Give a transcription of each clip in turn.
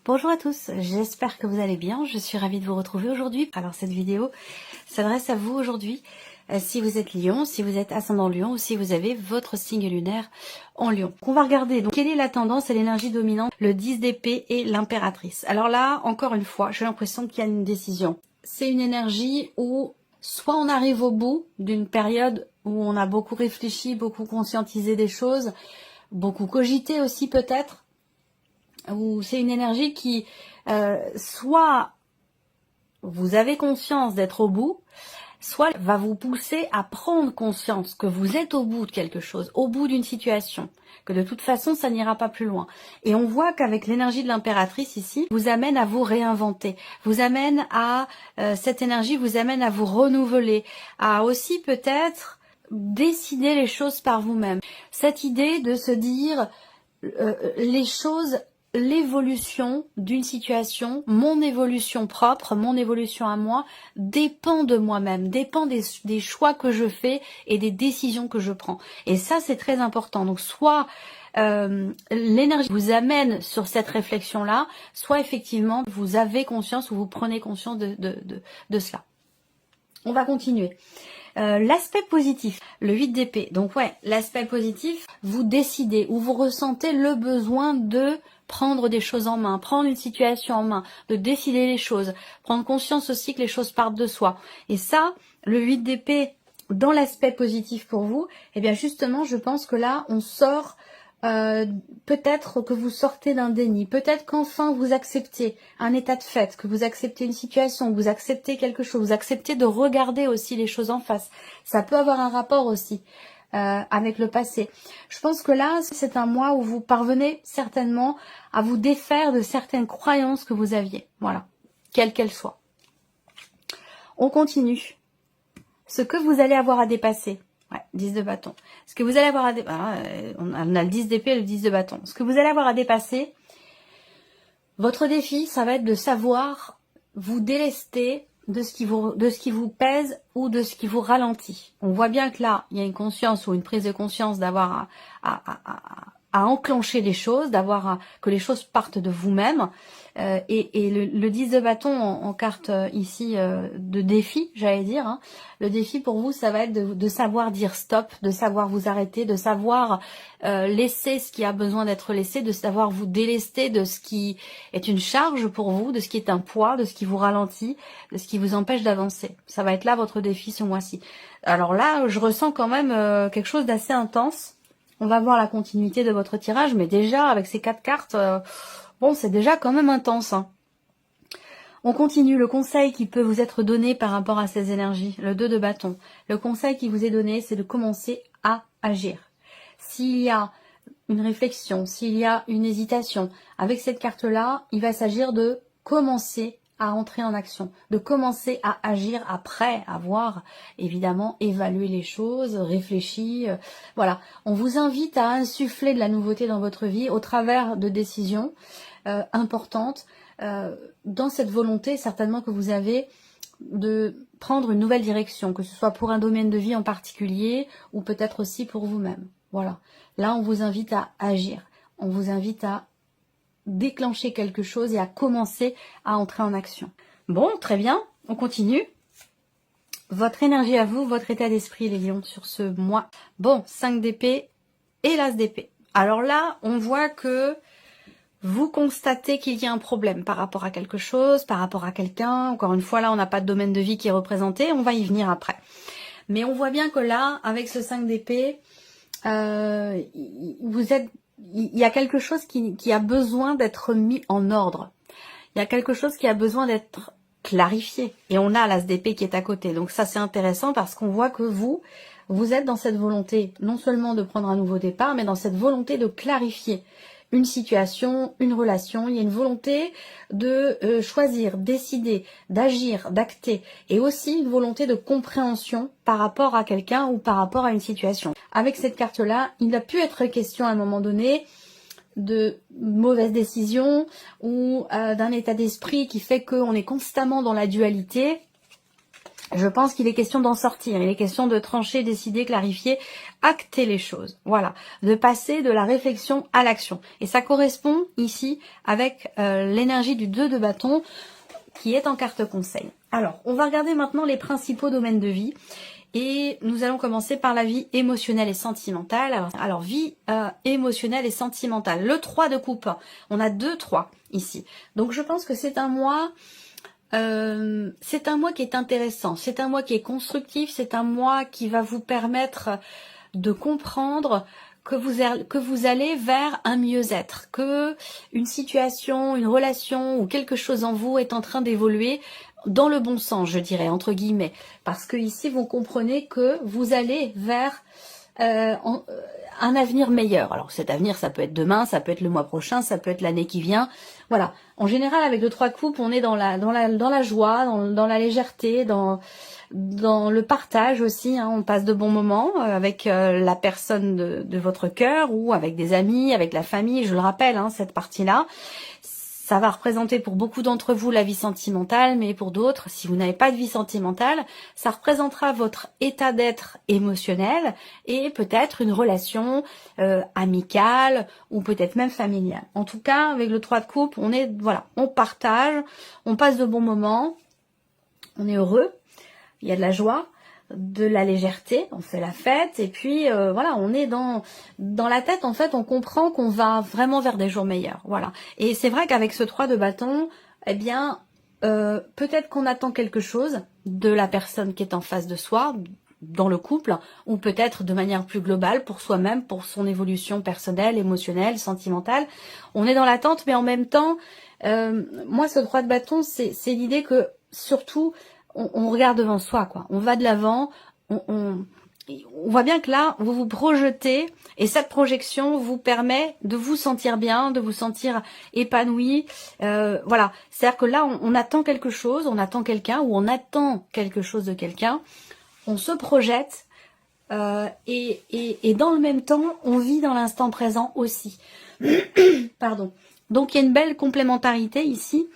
Bonjour à tous, j'espère que vous allez bien, je suis ravie de vous retrouver aujourd'hui. Alors cette vidéo s'adresse à vous aujourd'hui, si vous êtes Lion, si vous êtes ascendant Lion ou si vous avez votre signe lunaire en Lion. On va regarder donc quelle est la tendance et l'énergie dominante, le 10 d'épée et l'impératrice. Alors là, encore une fois, j'ai l'impression qu'il y a une décision. C'est une énergie où soit on arrive au bout d'une période où on a beaucoup réfléchi, beaucoup conscientisé des choses, beaucoup cogité aussi peut-être, ou c'est une énergie qui, soit vous avez conscience d'être au bout, soit va vous pousser à prendre conscience que vous êtes au bout de quelque chose, au bout d'une situation, que de toute façon ça n'ira pas plus loin. Et on voit qu'avec l'énergie de l'impératrice ici, vous amène à vous réinventer, vous amène à, cette énergie vous amène à vous renouveler, à aussi peut-être décider les choses par vous-même. Cette idée de se dire les choses, l'évolution d'une situation, mon évolution propre, mon évolution à moi, dépend de moi-même, dépend des choix que je fais et des décisions que je prends. Et ça, c'est très important. Donc, soit l'énergie vous amène sur cette réflexion-là, soit effectivement, vous avez conscience ou vous prenez conscience de cela. On va continuer. L'aspect positif, le 8 d'épée. Donc ouais, l'aspect positif, vous décidez ou vous ressentez le besoin de prendre des choses en main, prendre une situation en main, de décider les choses, prendre conscience aussi que les choses partent de soi. Et ça, le 8 d'épée, dans l'aspect positif pour vous, eh bien justement, je pense que là, on sort... peut-être que vous sortez d'un déni, peut-être qu'enfin vous acceptez un état de fait, que vous acceptez une situation, que vous acceptez quelque chose, vous acceptez de regarder aussi les choses en face. Ça peut avoir un rapport aussi avec le passé. Je pense que là, c'est un mois où vous parvenez certainement à vous défaire de certaines croyances que vous aviez. Voilà, quelles qu'elles soient. On continue. Ce que vous allez avoir à dépasser. Ouais, 10 de bâton. Ce que vous allez avoir à dépasser, on a le 10 d'épée et le 10 de bâton. Ce que vous allez avoir à dépasser, votre défi, ça va être de savoir vous délester de ce qui vous pèse ou de ce qui vous ralentit. On voit bien que là, il y a une conscience ou une prise de conscience d'avoir à enclencher les choses, que les choses partent de vous-même. Et le 10 de bâton en carte ici de défi, j'allais dire. Hein. Le défi pour vous, ça va être de savoir dire stop, de savoir vous arrêter, de savoir laisser ce qui a besoin d'être laissé, de savoir vous délester de ce qui est une charge pour vous, de ce qui est un poids, de ce qui vous ralentit, de ce qui vous empêche d'avancer. Ça va être là votre défi ce mois-ci. Alors là, je ressens quand même quelque chose d'assez intense. On va voir la continuité de votre tirage, mais déjà, avec ces 4 cartes, bon, c'est déjà quand même intense. Hein. On continue. Le conseil qui peut vous être donné par rapport à ces énergies, le 2 de bâton. Le conseil qui vous est donné, c'est de commencer à agir. S'il y a une réflexion, s'il y a une hésitation, avec cette carte-là, il va s'agir de commencer à entrer en action, de commencer à agir après avoir évidemment évalué les choses, réfléchi. Voilà, on vous invite à insuffler de la nouveauté dans votre vie au travers de décisions importantes, dans cette volonté certainement que vous avez de prendre une nouvelle direction, que ce soit pour un domaine de vie en particulier ou peut-être aussi pour vous-même. Voilà, là on vous invite à agir, on vous invite à déclencher quelque chose et à commencer à entrer en action. Bon, très bien, on continue. Votre énergie à vous, votre état d'esprit les lions sur ce mois. Bon, 5 d'épée et l'as d'épée. Alors là, on voit que vous constatez qu'il y a un problème par rapport à quelque chose, par rapport à quelqu'un. Encore une fois, là, on n'a pas de domaine de vie qui est représenté, on va y venir après. Mais on voit bien que là, avec ce 5 d'épée, il y a quelque chose qui a besoin d'être mis en ordre. Il y a quelque chose qui a besoin d'être clarifié. Et on a l'as d'épée qui est à côté. Donc ça, c'est intéressant parce qu'on voit que vous êtes dans cette volonté, non seulement de prendre un nouveau départ, mais dans cette volonté de clarifier une situation, une relation. Il y a une volonté de choisir, décider, d'agir, d'acter. Et aussi une volonté de compréhension par rapport à quelqu'un ou par rapport à une situation. Avec cette carte-là, il a pu être question à un moment donné de mauvaises décisions ou d'un état d'esprit qui fait qu'on est constamment dans la dualité. Je pense qu'il est question d'en sortir, il est question de trancher, décider, clarifier acter les choses, voilà, de passer de la réflexion à l'action. Et ça correspond ici avec l'énergie du 2 de bâton qui est en carte conseil. Alors, on va regarder maintenant les principaux domaines de vie. Et nous allons commencer par la vie émotionnelle et sentimentale. Alors vie émotionnelle et sentimentale. Le 3 de coupe. On a 2 3 ici. Donc je pense que c'est un mois qui est intéressant. C'est un mois qui est constructif. C'est un mois qui va vous permettre de comprendre que vous allez vers un mieux-être, que une situation, une relation ou quelque chose en vous est en train d'évoluer dans le bon sens, je dirais, entre guillemets. Parce que ici, vous comprenez que vous allez vers un avenir meilleur. Alors cet avenir, ça peut être demain, ça peut être le mois prochain, ça peut être l'année qui vient. Voilà. En général, avec le 3 de coupe, on est dans la joie, dans la légèreté, dans le partage aussi, hein. On passe de bons moments avec la personne de votre cœur ou avec des amis, avec la famille, je le rappelle, hein, cette partie-là. Ça va représenter pour beaucoup d'entre vous la vie sentimentale, mais pour d'autres, si vous n'avez pas de vie sentimentale, ça représentera votre état d'être émotionnel et peut-être une relation amicale ou peut-être même familiale. En tout cas, avec le 3 de coupe, on partage, on passe de bons moments, on est heureux, il y a de la joie, de la légèreté, on fait la fête et puis voilà, on est dans la tête, en fait, on comprend qu'on va vraiment vers des jours meilleurs, voilà. Et c'est vrai qu'avec ce 3 de bâton, eh bien peut-être qu'on attend quelque chose de la personne qui est en face de soi dans le couple, ou peut-être de manière plus globale pour soi-même, pour son évolution personnelle, émotionnelle, sentimentale. On est dans l'attente, mais en même temps, moi ce 3 de bâton, c'est l'idée que surtout on regarde devant soi, quoi. On va de l'avant, on voit bien que là, vous vous projetez, et cette projection vous permet de vous sentir bien, de vous sentir épanoui. Voilà, c'est-à-dire que là, on attend quelque chose, on attend quelqu'un, ou on attend quelque chose de quelqu'un, on se projette, et dans le même temps, on vit dans l'instant présent aussi. Pardon. Donc il y a une belle complémentarité ici.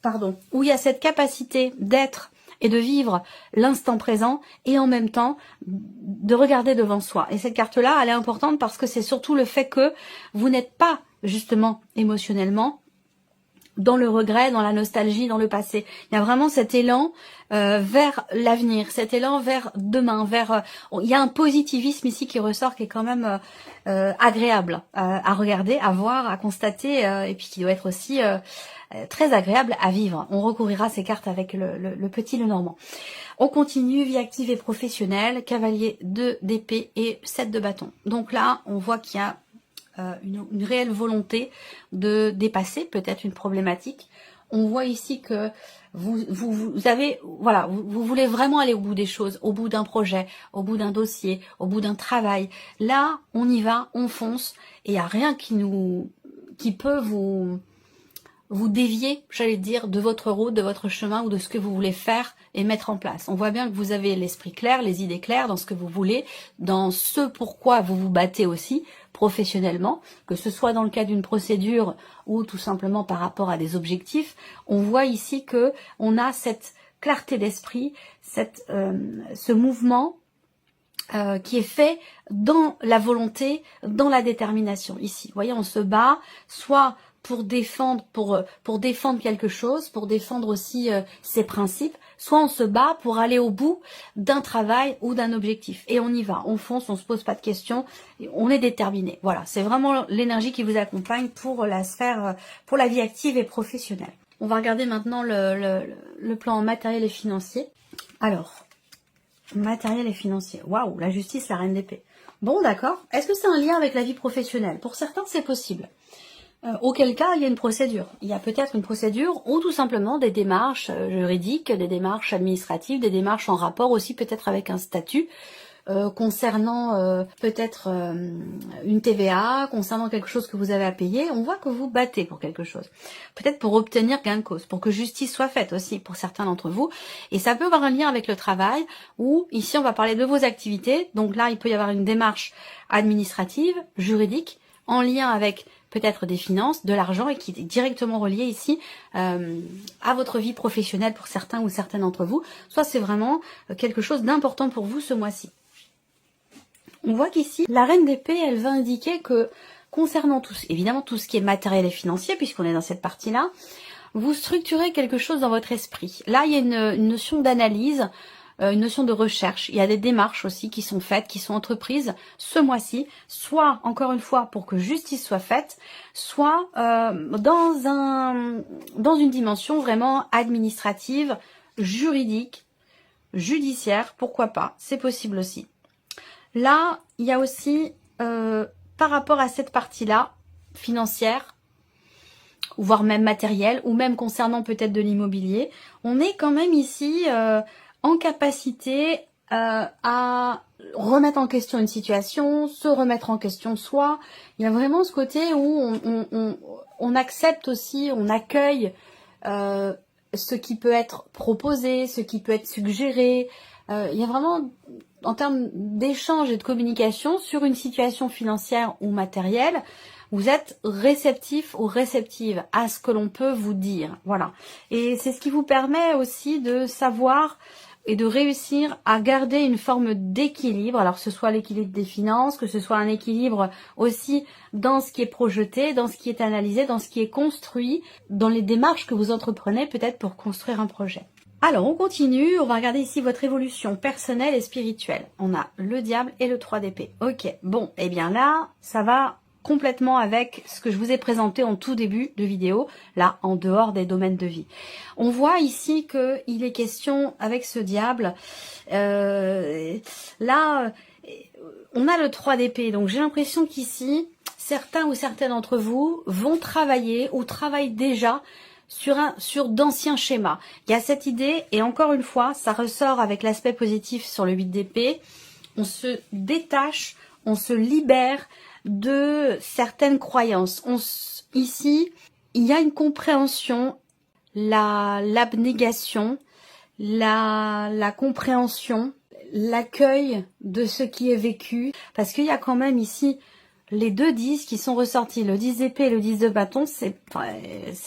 Pardon, où il y a cette capacité d'être et de vivre l'instant présent et en même temps de regarder devant soi. Et cette carte-là, elle est importante parce que c'est surtout le fait que vous n'êtes pas justement émotionnellement dans le regret, dans la nostalgie, dans le passé. Il y a vraiment cet élan vers l'avenir, cet élan vers demain, il y a un positivisme ici qui ressort, qui est quand même agréable à regarder, à voir, à constater, et puis qui doit être aussi très agréable à vivre. On recouvrira ces cartes avec le petit Lenormand. On continue, vie active et professionnelle, cavalier 2 d'épée et 7 de bâton. Donc là, on voit qu'il y a une réelle volonté de dépasser peut-être une problématique. On voit ici que vous avez, voilà, vous voulez vraiment aller au bout des choses, au bout d'un projet, au bout d'un dossier, au bout d'un travail. Là, on y va, on fonce, et il n'y a rien qui peut vous dévier, j'allais dire, de votre route, de votre chemin ou de ce que vous voulez faire et mettre en place. On voit bien que vous avez l'esprit clair, les idées claires dans ce que vous voulez, dans ce pourquoi vous vous battez aussi professionnellement, que ce soit dans le cas d'une procédure ou tout simplement par rapport à des objectifs. On voit ici que on a cette clarté d'esprit, ce mouvement qui est fait dans la volonté, dans la détermination. Ici, vous voyez, on se bat soit pour défendre quelque chose, pour défendre aussi ses principes, soit on se bat pour aller au bout d'un travail ou d'un objectif. Et on y va, on fonce, on se pose pas de questions, on est déterminé. Voilà, c'est vraiment l'énergie qui vous accompagne pour la sphère, pour la vie active et professionnelle. On va regarder maintenant le plan matériel et financier. Alors, matériel et financier. Waouh, la justice, la reine d'épée. Bon, d'accord. Est-ce que c'est un lien avec la vie professionnelle? Pour certains, c'est possible. Auquel cas, il y a une procédure. Il y a peut-être une procédure ou tout simplement des démarches juridiques, des démarches administratives, des démarches en rapport aussi peut-être avec un statut concernant peut-être une TVA, concernant quelque chose que vous avez à payer. On voit que vous battez pour quelque chose. Peut-être pour obtenir gain de cause, pour que justice soit faite aussi pour certains d'entre vous. Et ça peut avoir un lien avec le travail ou ici on va parler de vos activités. Donc là, il peut y avoir une démarche administrative, juridique, en lien avec peut-être des finances, de l'argent et qui est directement relié ici à votre vie professionnelle pour certains ou certaines d'entre vous. Soit c'est vraiment quelque chose d'important pour vous ce mois-ci. On voit qu'ici, la reine d'épée, elle va indiquer que concernant évidemment tout ce qui est matériel et financier, puisqu'on est dans cette partie-là, vous structurez quelque chose dans votre esprit. Là, il y a une notion d'analyse, une notion de recherche. Il y a des démarches aussi qui sont faites, qui sont entreprises ce mois-ci, soit, encore une fois, pour que justice soit faite, soit dans une dimension vraiment administrative, juridique, judiciaire, pourquoi pas, c'est possible aussi. Là, il y a aussi, par rapport à cette partie-là, financière, voire même matérielle, ou même concernant peut-être de l'immobilier, on est quand même ici en capacité à remettre en question une situation, se remettre en question soi. Il y a vraiment ce côté où on accepte aussi, on accueille ce qui peut être proposé, ce qui peut être suggéré. Il y a vraiment, en termes d'échange et de communication sur une situation financière ou matérielle, vous êtes réceptif ou réceptive à ce que l'on peut vous dire. Voilà. Et c'est ce qui vous permet aussi de savoir et de réussir à garder une forme d'équilibre, alors que ce soit l'équilibre des finances, que ce soit un équilibre aussi dans ce qui est projeté, dans ce qui est analysé, dans ce qui est construit, dans les démarches que vous entreprenez peut-être pour construire un projet. Alors, on continue, on va regarder ici votre évolution personnelle et spirituelle. On a le diable et le 3 d'épée. Ok, bon, et bien là, ça va complètement avec ce que je vous ai présenté en tout début de vidéo, là, en dehors des domaines de vie. On voit ici qu'il est question, avec ce diable, là, on a le 3 d'épée, donc j'ai l'impression qu'ici, certains ou certaines d'entre vous vont travailler ou travaillent déjà sur d'anciens schémas. Il y a cette idée, et encore une fois, ça ressort avec l'aspect positif sur le 8 d'épée, on se détache, on se libère de certaines croyances. Ici, il y a une compréhension, l'abnégation, la compréhension, l'accueil de ce qui est vécu, parce qu'il y a quand même ici les deux 10 qui sont ressortis, le 10 d'épée et le 10 de bâton, ces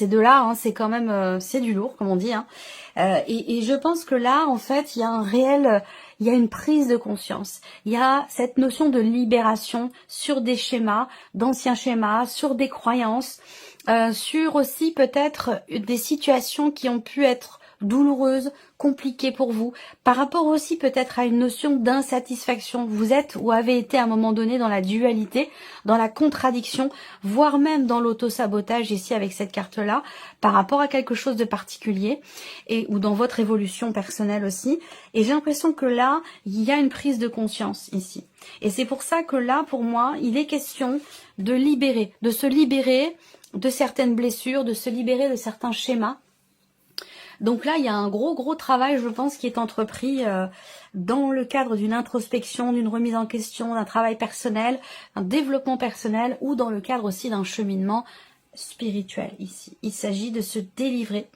deux-là, hein, c'est quand même, c'est du lourd, comme on dit. Hein. Et je pense que là, en fait, il y a il y a une prise de conscience. Il y a cette notion de libération sur des schémas, d'anciens schémas, sur des croyances, sur aussi peut-être des situations qui ont pu être douloureuse, compliquée pour vous, par rapport aussi peut-être à une notion d'insatisfaction. Vous êtes ou avez été à un moment donné dans la dualité, dans la contradiction, voire même dans l'auto-sabotage ici avec cette carte-là, par rapport à quelque chose de particulier, ou dans votre évolution personnelle aussi. Et j'ai l'impression que là, il y a une prise de conscience ici. Et c'est pour ça que là, pour moi, il est question de se libérer de certaines blessures, de se libérer de certains schémas. Donc là, il y a un gros travail, je pense, qui est entrepris dans le cadre d'une introspection, d'une remise en question, d'un travail personnel, un développement personnel ou dans le cadre aussi d'un cheminement spirituel ici. Il s'agit de se délivrer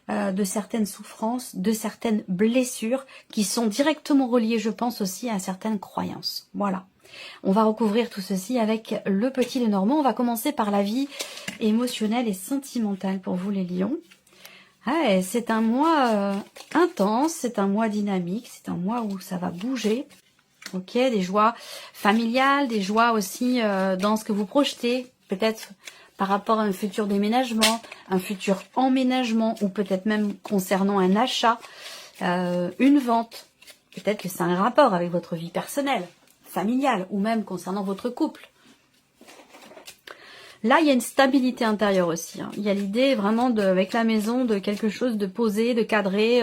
de certaines souffrances, de certaines blessures qui sont directement reliées, je pense, aussi à certaines croyances. Voilà. On va recouvrir tout ceci avec le petit Lenormand. On va commencer par la vie émotionnelle et sentimentale pour vous les lions. Ouais, c'est un mois intense, c'est un mois dynamique, c'est un mois où ça va bouger. Ok, des joies familiales, des joies aussi dans ce que vous projetez, peut-être par rapport à un futur déménagement, un futur emménagement, ou peut-être même concernant un achat, une vente. Peut-être que c'est un rapport avec votre vie personnelle, familiale, ou même concernant votre couple. Là, il y a une stabilité intérieure aussi. Hein. Il y a l'idée vraiment, avec la maison, de quelque chose de posé, de cadré.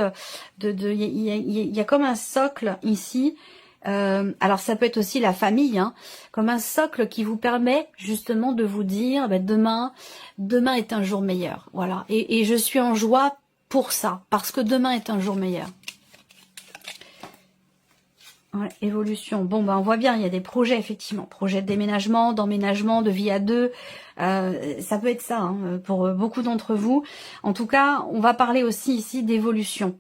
Il y a comme un socle ici. Alors, ça peut être aussi la famille, hein, comme un socle qui vous permet justement de vous dire, demain est un jour meilleur. Voilà. Et je suis en joie pour ça, parce que demain est un jour meilleur. Ouais, évolution. Bon, on voit bien, il y a des projets, effectivement. Projets de déménagement, d'emménagement, de vie à deux. Ça peut être ça, hein, pour beaucoup d'entre vous. En tout cas, on va parler aussi ici d'évolution.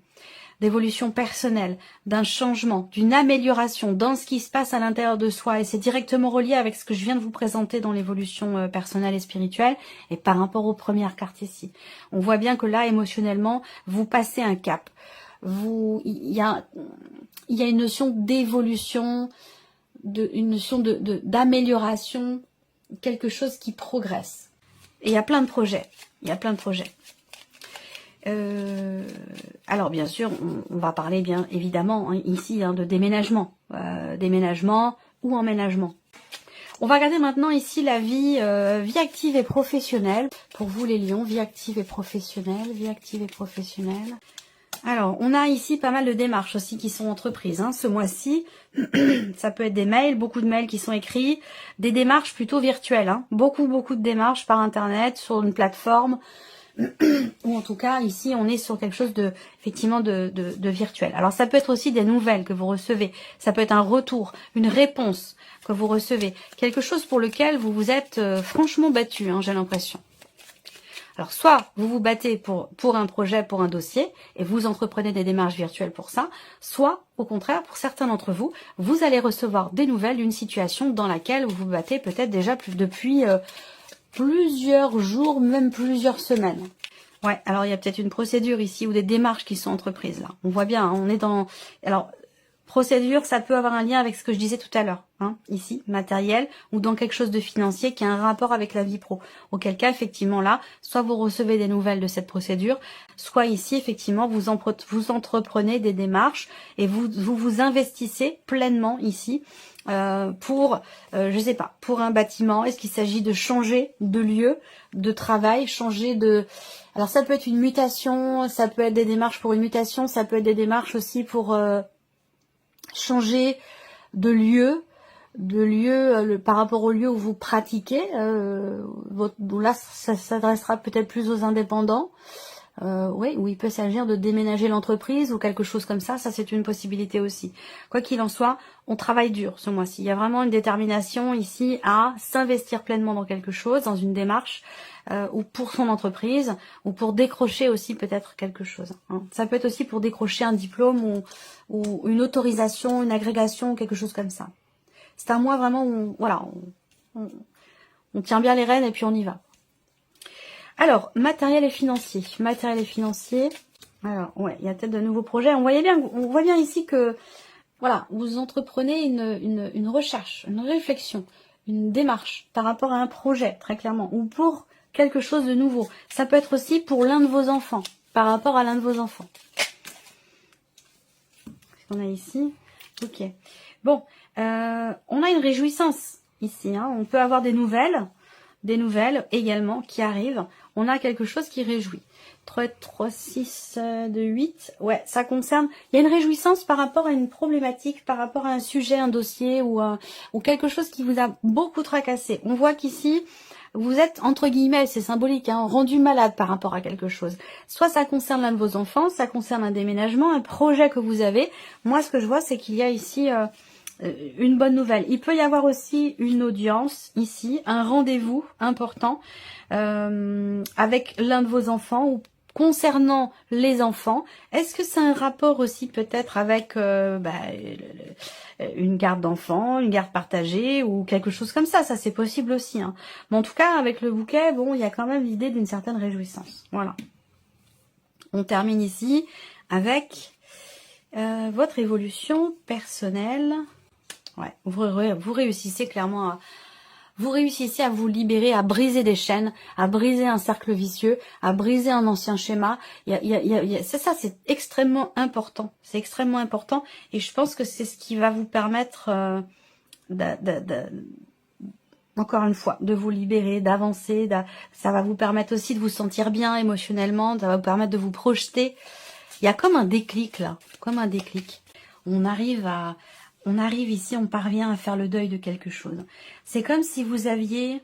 D'évolution personnelle, d'un changement, d'une amélioration dans ce qui se passe à l'intérieur de soi. Et c'est directement relié avec ce que je viens de vous présenter dans l'évolution personnelle et spirituelle. Et par rapport aux premières cartes ici. On voit bien que là, émotionnellement, vous passez un cap. Il y a une notion d'évolution, une notion d'amélioration, quelque chose qui progresse. Et il y a plein de projets. Il y a plein de projets. Alors bien sûr, on va parler bien évidemment hein, ici hein, de déménagement. Déménagement ou emménagement. On va regarder maintenant ici la vie, vie active et professionnelle. Pour vous les lions, vie active et professionnelle. Vie active et professionnelle. Alors, on a ici pas mal de démarches aussi qui sont entreprises. Hein, ce mois-ci, ça peut être des mails, beaucoup de mails qui sont écrits, des démarches plutôt virtuelles. Hein, beaucoup de démarches par Internet, sur une plateforme, ou en tout cas, ici, on est sur quelque chose de, effectivement, de virtuel. Alors, ça peut être aussi des nouvelles que vous recevez. Ça peut être un retour, une réponse que vous recevez. Quelque chose pour lequel vous vous êtes franchement battu, hein, j'ai l'impression. Alors, soit vous vous battez pour un projet, pour un dossier, et vous entreprenez des démarches virtuelles pour ça, soit, au contraire, pour certains d'entre vous, vous allez recevoir des nouvelles d'une situation dans laquelle vous vous battez peut-être déjà depuis plusieurs jours, même plusieurs semaines. Ouais, alors il y a peut-être une procédure ici ou des démarches qui sont entreprises là. On voit bien, hein, on est dans... Alors, procédure, ça peut avoir un lien avec ce que je disais tout à l'heure, hein, ici, matériel, ou dans quelque chose de financier qui a un rapport avec la vie pro. Auquel cas, effectivement, là, soit vous recevez des nouvelles de cette procédure, soit ici, effectivement, vous entreprenez des démarches et vous investissez pleinement ici pour, je sais pas, pour un bâtiment. Est-ce qu'il s'agit de changer de lieu de travail, changer de... Alors, ça peut être une mutation, ça peut être des démarches pour une mutation, ça peut être des démarches aussi pour... changer de lieu par rapport au lieu où vous pratiquez. Là, ça s'adressera peut-être plus aux indépendants. Oui, où il peut s'agir de déménager l'entreprise ou quelque chose comme ça. Ça, c'est une possibilité aussi. Quoi qu'il en soit, on travaille dur ce mois-ci. Il y a vraiment une détermination ici à s'investir pleinement dans quelque chose, dans une démarche, ou pour son entreprise, ou pour décrocher aussi peut-être quelque chose. Hein. Ça peut être aussi pour décrocher un diplôme ou une autorisation, une agrégation, quelque chose comme ça. C'est un mois vraiment où voilà, on tient bien les rênes et puis on y va. Alors, matériel et financier. Matériel et financier. Alors, ouais, il y a peut-être de nouveaux projets. On voit bien ici que, voilà, vous entreprenez une recherche, une réflexion, une démarche par rapport à un projet, très clairement, ou pour quelque chose de nouveau. Ça peut être aussi pour l'un de vos enfants, par rapport à l'un de vos enfants. Qu'est-ce qu'on a ici? Ok. Bon, on a une réjouissance ici. Hein. On peut avoir des nouvelles également qui arrivent. On a quelque chose qui réjouit. 3, 6, 2, 8. Ouais, ça concerne... Il y a une réjouissance par rapport à une problématique, par rapport à un sujet, un dossier ou quelque chose qui vous a beaucoup tracassé. On voit qu'ici, vous êtes, entre guillemets, c'est symbolique, hein, rendu malade par rapport à quelque chose. Soit ça concerne l'un de vos enfants, ça concerne un déménagement, un projet que vous avez. Moi, ce que je vois, c'est qu'il y a ici... une bonne nouvelle. Il peut y avoir aussi une audience ici, un rendez-vous important avec l'un de vos enfants ou concernant les enfants. Est-ce que c'est un rapport aussi peut-être avec une garde d'enfants, une garde partagée ou quelque chose comme ça? Ça c'est possible aussi. Hein. Mais en tout cas, avec le bouquet, bon, il y a quand même l'idée d'une certaine réjouissance. Voilà. On termine ici avec votre évolution personnelle. Ouais, vous réussissez clairement à vous libérer, à briser des chaînes, à briser un cercle vicieux, à briser un ancien schéma. C'est ça, c'est extrêmement important. C'est extrêmement important et je pense que c'est ce qui va vous permettre encore une fois, de vous libérer, d'avancer. Ça va vous permettre aussi de vous sentir bien émotionnellement, ça va vous permettre de vous projeter. Il y a comme un déclic là, comme un déclic. On arrive ici, on parvient à faire le deuil de quelque chose. C'est comme si vous aviez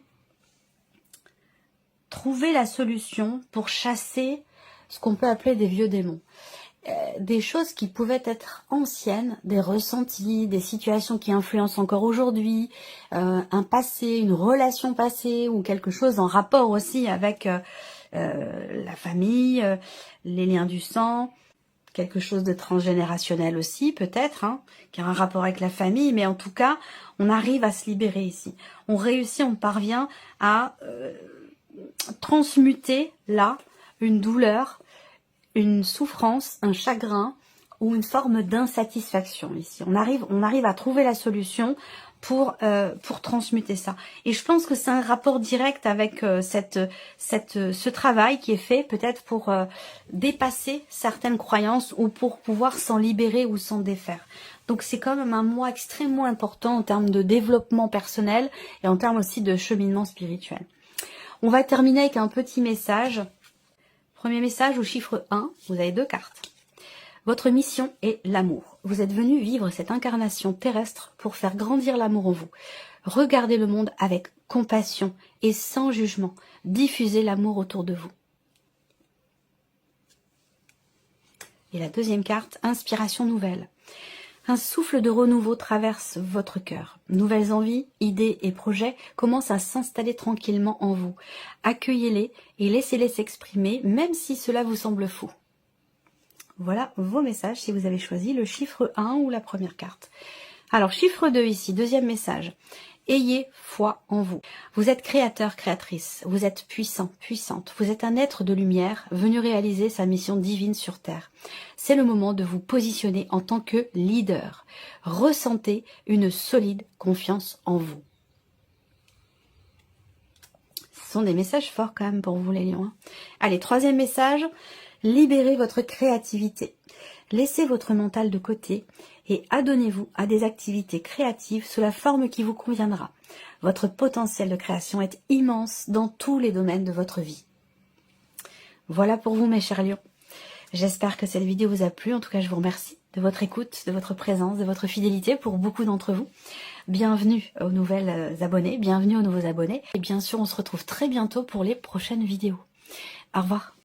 trouvé la solution pour chasser ce qu'on peut appeler des vieux démons. Des choses qui pouvaient être anciennes, des ressentis, des situations qui influencent encore aujourd'hui, un passé, une relation passée ou quelque chose en rapport aussi avec la famille, les liens du sang, quelque chose de transgénérationnel aussi peut-être, hein, qui a un rapport avec la famille, mais en tout cas, on arrive à se libérer ici. On réussit, on parvient à transmuter là une douleur, une souffrance, un chagrin ou une forme d'insatisfaction ici. On arrive à trouver la solution pour transmuter ça. Et je pense que c'est un rapport direct avec ce travail qui est fait peut-être pour dépasser certaines croyances ou pour pouvoir s'en libérer ou s'en défaire. Donc c'est quand même un mois extrêmement important en termes de développement personnel et en termes aussi de cheminement spirituel. On va terminer avec un petit message. Premier message au chiffre 1, vous avez 2 cartes. Votre mission est l'amour. Vous êtes venu vivre cette incarnation terrestre pour faire grandir l'amour en vous. Regardez le monde avec compassion et sans jugement. Diffusez l'amour autour de vous. Et la deuxième carte, inspiration nouvelle. Un souffle de renouveau traverse votre cœur. Nouvelles envies, idées et projets commencent à s'installer tranquillement en vous. Accueillez-les et laissez-les s'exprimer, même si cela vous semble fou. Voilà vos messages si vous avez choisi le chiffre 1 ou la première carte. Alors, chiffre 2 ici, deuxième message. Ayez foi en vous. Vous êtes créateur, créatrice. Vous êtes puissant, puissante. Vous êtes un être de lumière venu réaliser sa mission divine sur Terre. C'est le moment de vous positionner en tant que leader. Ressentez une solide confiance en vous. Ce sont des messages forts quand même pour vous les lions. Allez, troisième message. Libérez votre créativité. Laissez votre mental de côté et adonnez-vous à des activités créatives sous la forme qui vous conviendra. Votre potentiel de création est immense dans tous les domaines de votre vie. Voilà pour vous mes chers lions. J'espère que cette vidéo vous a plu. En tout cas, je vous remercie de votre écoute, de votre présence, de votre fidélité pour beaucoup d'entre vous. Bienvenue aux nouvelles abonnés, bienvenue aux nouveaux abonnés. Et bien sûr, on se retrouve très bientôt pour les prochaines vidéos. Au revoir.